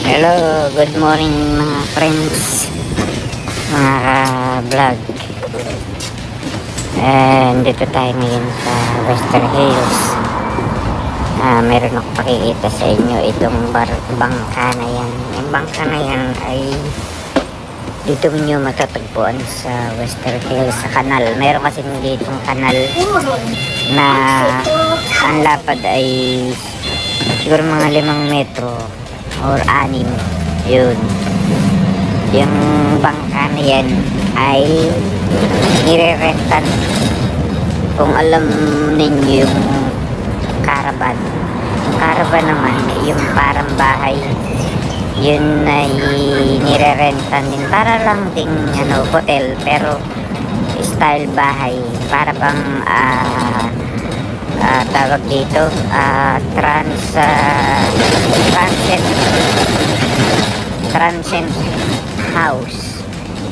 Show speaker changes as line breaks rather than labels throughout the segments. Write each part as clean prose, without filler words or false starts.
Hello, good morning mga friends, mga vlog. And dito tayo ngayon sa Western Hills. Meron ako pakikita sa inyo itong bangka na yan. Yung bangka na yan ay dito nyo matatagpuan sa Western Hills, sa kanal. Meron kasi ditong kanal na ang lapad ay siguro mga 5 metro or 6. Yun, yung bangka na yan ay nire-rentan. Kung alam ninyo yung caravan naman, yung parang bahay, yun ay nire-rentan din, para lang ding hotel, pero style bahay, para bang tawag dito transient house.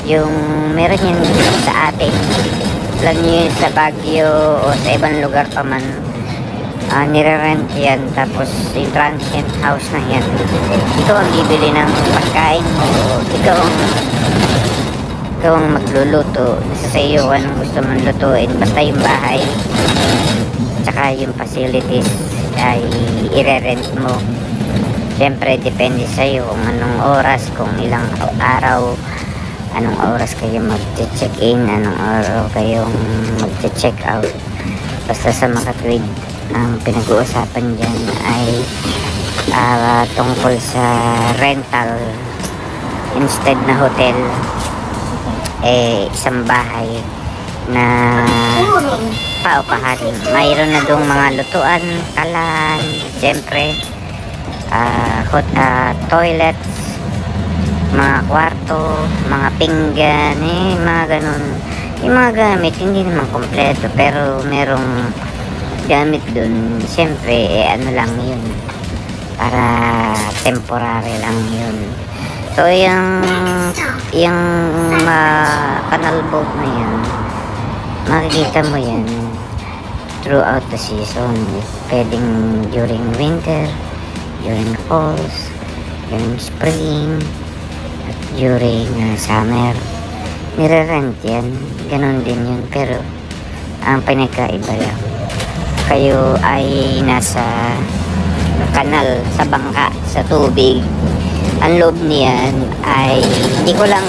Yung meron yun sa atin, alam nyo yun, sa Baguio o sa ibang lugar pa man, nire-rent yan. Tapos yung transient house na yan, ikaw ang bibili ng pagkain mo, ikaw ang magluluto, sa iyo anong gusto mong lutuin, basta yung bahay tsaka yung facilities ay ire-rent mo. Siyempre depende sa iyo kung anong oras, kung ilang araw, anong oras kayo mag-check in, anong araw kayong mag-check out. Basta sa makatwid, ang pinag-uusapan dyan ay tungkol sa rental instead na hotel. Isang bahay na paupahan. Mayroon na doong mga lutuan, kalan, siyempre toilets, mga kwarto, mga pinggan, mga ganun. Yung mga gamit hindi naman kompleto, pero merong gamit dun, siyempre ano lang yun, para temporary lang yun. So yung canal boat na yan, makikita mo yan throughout the season. Pwedeng during winter, during falls, during spring, at during summer. Nire-rent yan, ganun din yun. Pero ang pinagkaiba lang, kayo ay nasa kanal, sa bangka, sa tubig. Ang loob niyan ay hindi ko lang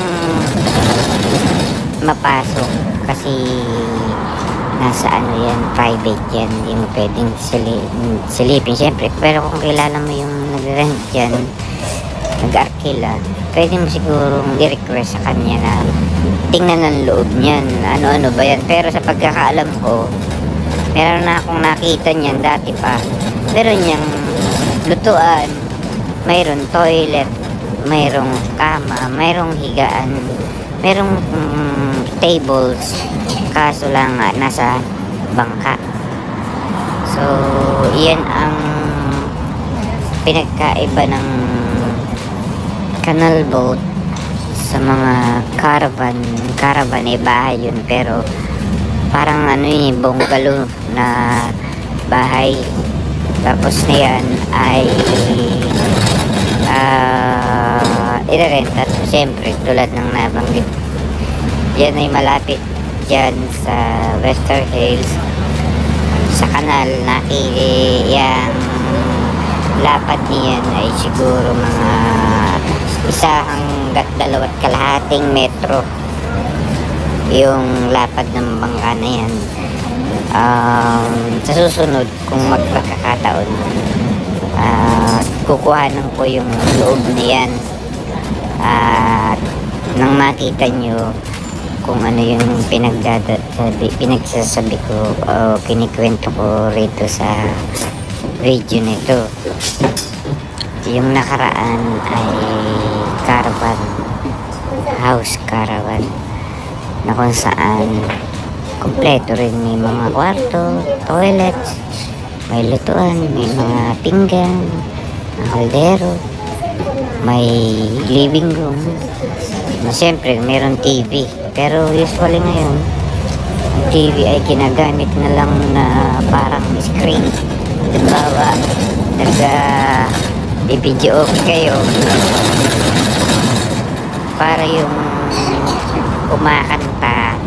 mapasok kasi nasa yan, private yan, hindi mo pwedeng silipin siyempre. Pero kung kilala mo yung nag-rent yan, nag-arkila, pwede mo sigurong i-request sa kanya na tingnan ang loob niyan, ano-ano ba yan. Pero sa pagkakaalam ko, meron na akong nakita niyan dati pa, meron niyang lutuan, mayroong toilet, mayroong kama, mayroong higaan, mayroong tables, kaso lang nasa bangka. So yan ang pinagkaiba ng canal boat sa mga caravan bahay yun, pero parang bungalow na bahay. Tapos na yan ay i-rent. At siyempre tulad ng nabanggit, yan ay malapit dyan sa Western Hills, sa kanal. Yung lapad niyan ay siguro mga 1.2 metro yung lapad ng bangka na yan. Sa susunod, kung magpagkakataon, kukuhanan ko yung loob niyan at nang makita nyo kung ano yung pinagsasabi ko o kinikwento ko rito sa video nito. Yung nakaraan ay house caravan na kung saan kompleto rin, may mga kwarto, toilets, may lutuan, may mga pinggan, mga kaldero, may living room, na siyempre meron TV. Pero usually ngayon ang TV ay ginagamit na lang na parang screen. Halimbawa, i-video okay kayo para yung kumakanta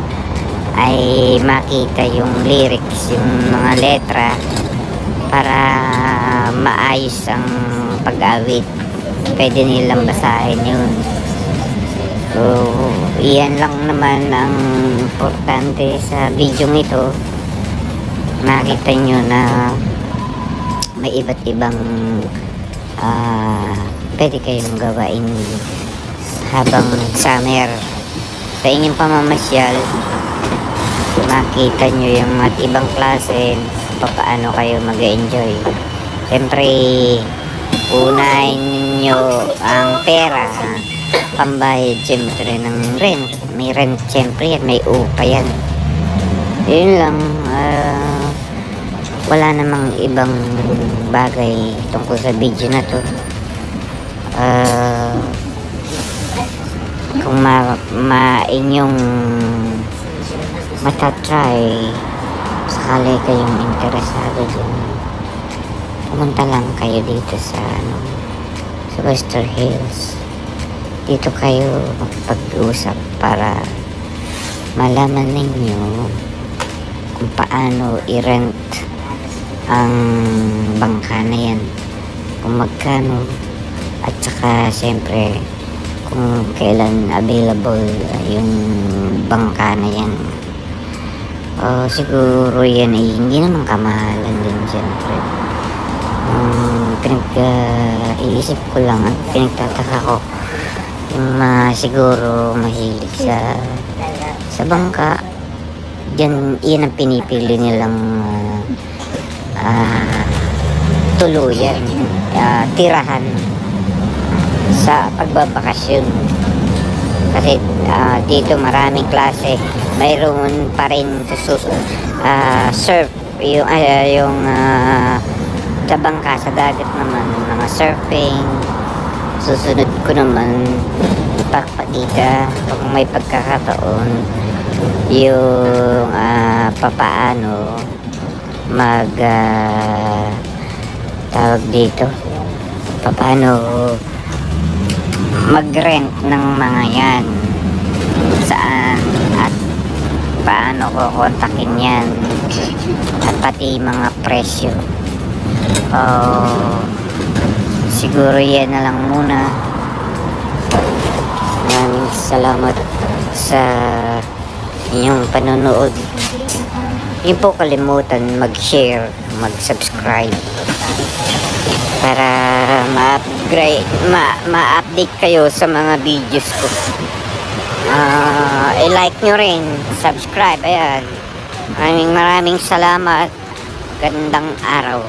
ay makita yung lyrics, yung mga letra, para maayos ang pag-awit. Pwede nilang basahin yun. So iyan lang naman ang importante sa video ito. Makita nyo na may iba't ibang pwede kayong gawain habang summer sa inyong pamamasyal. Makita nyo yung at ibang klase paano kayo mag-enjoy. Siyempre unahin nyo ang pera, pambayad siyempre ng rent. May rent siyempre yan, may upa yan. Yun lang. Wala namang ibang bagay tungkol sa video na to. Kung inyong matatry, sakali kayong interesado dun, pumunta lang kayo dito sa Western Hills. Dito kayo magpag-usap para malaman ninyo kung paano i-rent ang bangka na yan, kung magkano, at saka siyempre kung kailan available yung bangka na yan. Siguro yan ay hindi naman kamahalan din siyempre. Iisip ko lang at pinagtataka ko yung siguro mahilig sa bangka dyan, yan ang pinipili nilang tuluyan, tirahan sa pagbabakasyon. Kasi dito maraming klase. Mayroon pa rin surf, yung sa bangka sa dagat naman, mga surfing. Susunod ko naman ipapakita kung may pagkakataon yung papaano tawag dito, paano mag-rent ng mga yan, saan at paano ko kontakin yan, at pati mga presyo. Siguro yan na lang muna. Maraming salamat sa inyong panonood. Hindi po kalimutan mag-share, mag-subscribe para ma-update kayo sa mga videos ko. I-like nyo rin, subscribe. Ayan, maraming salamat. Gandang araw.